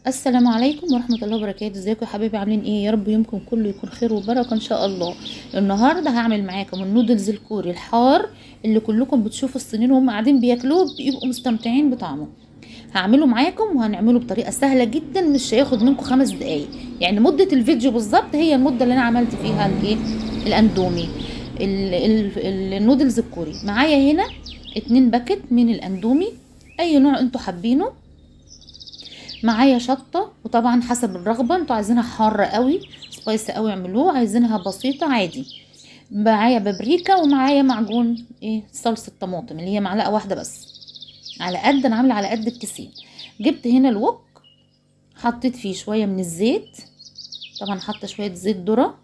السلام عليكم ورحمة الله وبركاته. ازيكم يا حبايبي؟ عاملين ايه؟ يا رب يومكم كله يكون خير وبركة ان شاء الله. النهارده هعمل معاكم النودلز الكوري الحار اللي كلكم بتشوفوا الصينيين وهم قاعدين بياكلوه بيبقوا مستمتعين بطعمه. هعمله معاكم وهنعمله بطريقة سهلة جدا، مش هياخد منكم 5 دقايق. يعني مدة الفيديو بالظبط هي المدة اللي انا عملت فيها الايه الاندومي النودلز الكوري. معايا هنا 2 باكت من الاندومي، اي نوع انتوا حابينه. معايا شطه، وطبعا حسب الرغبه، انتوا عايزينها حاره قوي سبايسي قوي اعملوه، عايزينها بسيطه عادي. معايا بابريكا، ومعايا معجون صلصه طماطم اللي هي معلقه واحده بس، على قد انا عامله على قد الكيسين. جبت هنا الوك، حطيت فيه شويه من الزيت، طبعا حاطه شويه زيت ذره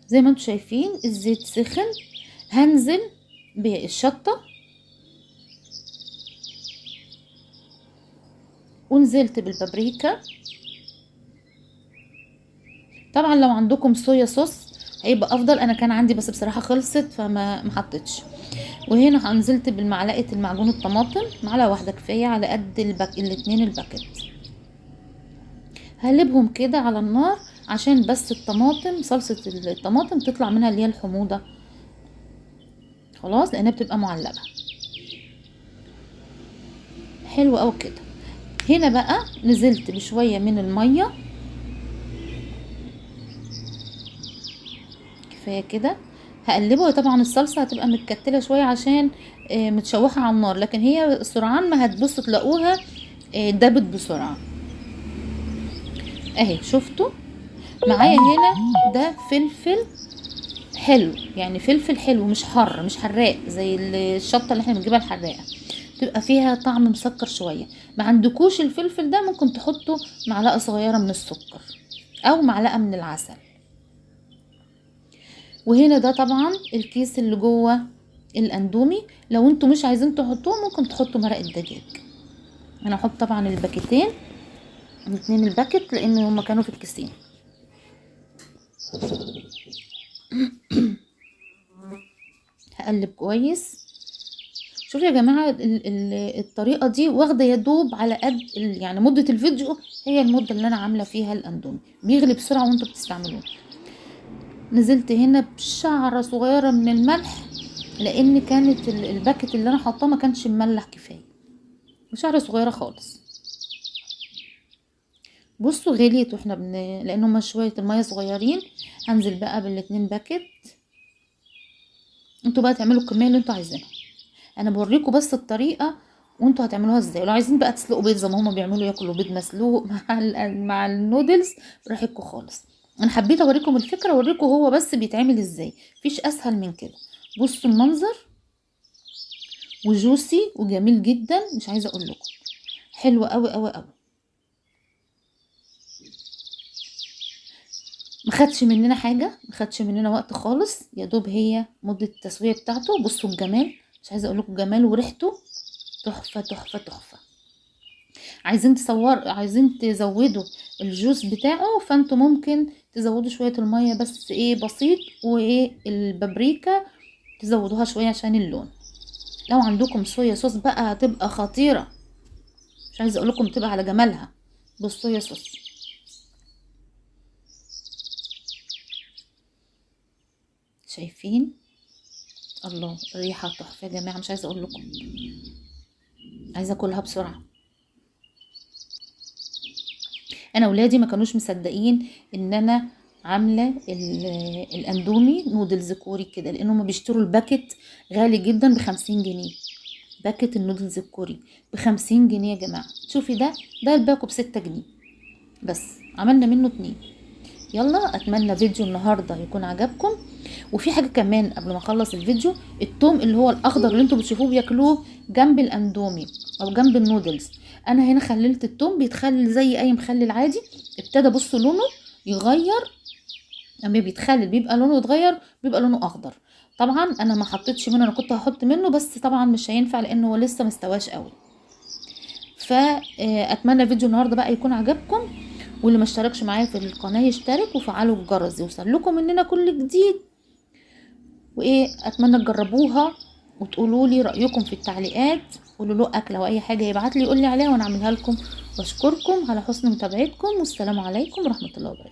زي ما انتوا شايفين. الزيت سخن، هنزل بالشطه ونزلت بالبابريكا. طبعا لو عندكم صويا صوص هيبقى افضل، انا كان عندي بس بصراحه خلصت فما حطيتش. وهنا نزلت بالمعلقه المعجون الطماطم، معلقه واحده كفايه على قد الاتنين الباكت. هقلبهم كده على النار عشان بس الطماطم، صلصه الطماطم تطلع منها اللي هي الحموضه خلاص، لانها بتبقى معلبه. حلو قوي كده. هنا بقى نزلت بشويه من الميه، كفايه كده. هقلبه، طبعا الصلصه هتبقى متكتله شويه عشان متشوحه على النار، لكن هي سرعان ما هتبصوا تلاقوها دابت بسرعه. اهي شفتوا معايا هنا ده فلفل حلو، يعني فلفل حلو مش حر مش حراق زي الشطه اللي احنا بنجيبها الحراقه، تبقى فيها طعم مسكر شويه. ما عندكوش الفلفل ده ممكن تحطوا معلقه صغيره من السكر او معلقه من العسل. وهنا ده طبعا الكيس اللي جوه الاندومي، لو انتوا مش عايزين تحطوه ممكن تحطوا مرق الدجاج. انا هحط طبعا الباكيتين، 2 الباكت، لان هما كانوا في الكيسين. هقلب كويس. شوفوا يا جماعه الطريقه دي واخده يدوب على قد يعني مده الفيديو، هي المده اللي انا عامله فيها الاندومي، بيغلي بسرعه وانتوا بتستعملوه. نزلت هنا بشعره صغيره من الملح، لان كانت الباكت اللي انا حاطاه ما كانش مملح كفايه، وشعره صغيره خالص. بصوا غليت واحنا لان هما شويه الميه صغيرين. هنزل بقى بال2 باكت. انتوا بقى تعملوا الكميه اللي انتوا عايزينها، انا بوريكم بس الطريقه وانتوا هتعملوها ازاي. ولو عايزين بقى تسلقوا بيض زي ما هما بيعملوا، ياكلوا بيض مسلوق مع النودلز، براحتكم خالص. انا حبيت اوريكم الفكره، اوريكم هو بس بيتعمل ازاي، مفيش اسهل من كده. بصوا المنظر، وجوسي وجميل جدا، مش عايزه اقول لكم حلو قوي قوي قوي. ما خدش مننا حاجه، ما خدش مننا وقت خالص، يا دوب هي مده التسويه بتاعته. بصوا الجمال، مش عايزه اقول لكم جمال، وريحته تحفه تحفه تحفه. عايزين تزودوا الجوس بتاعه، فانتوا ممكن تزودوا شويه الميه بس بسيط، البابريكا تزودوها شويه عشان اللون. لو عندكم صويا صوص بقى هتبقى خطيره، مش عايزه اقول لكم تبقى على جمالها بالصويا صوص. شايفين؟ الله، الريحه تحفه يا جماعه، مش عايزه اقول لكم، عايزه اكلها بسرعه. انا ولادي ما كانوش مصدقين ان انا عامله الاندومي نودلز كوري كده، لانهم بيشتروا الباكت غالي جدا ب50 جنيه. باكت النودلز الكوري ب50 جنيه يا جماعه. شوفي ده الباكو ب6 جنيه بس، عملنا منه 2. يلا، اتمنى فيديو النهارده يكون عجبكم. وفي حاجه كمان قبل ما اخلص الفيديو، التوم اللي هو الاخضر اللي انتوا بتشوفوه بياكلوه جنب الاندومي او جنب النودلز، انا هنا خللت التوم بيتخلل زي اي مخلل عادي. ابتدى بصوا لونه يغير، لما بيتخلل بيبقى لونه يتغير، بيبقى لونه اخضر. طبعا انا ما حطيتش منه، انا كنت هحط منه بس طبعا مش هينفع لانه هو لسه مستواش قوي. فاتمنى فيديو النهارده بقى يكون عجبكم، واللي ما اشتركش معايا في القناه يشترك وفعلوا الجرس يوصل لكم مننا كل جديد. اتمنى تجربوها وتقولوا لي رايكم في التعليقات. قولوا له اكله واي حاجه يبعت لي يقول لي عليها وانا اعملها لكم بشكركم على حسن متابعتكم، والسلام عليكم ورحمة الله وبركاته.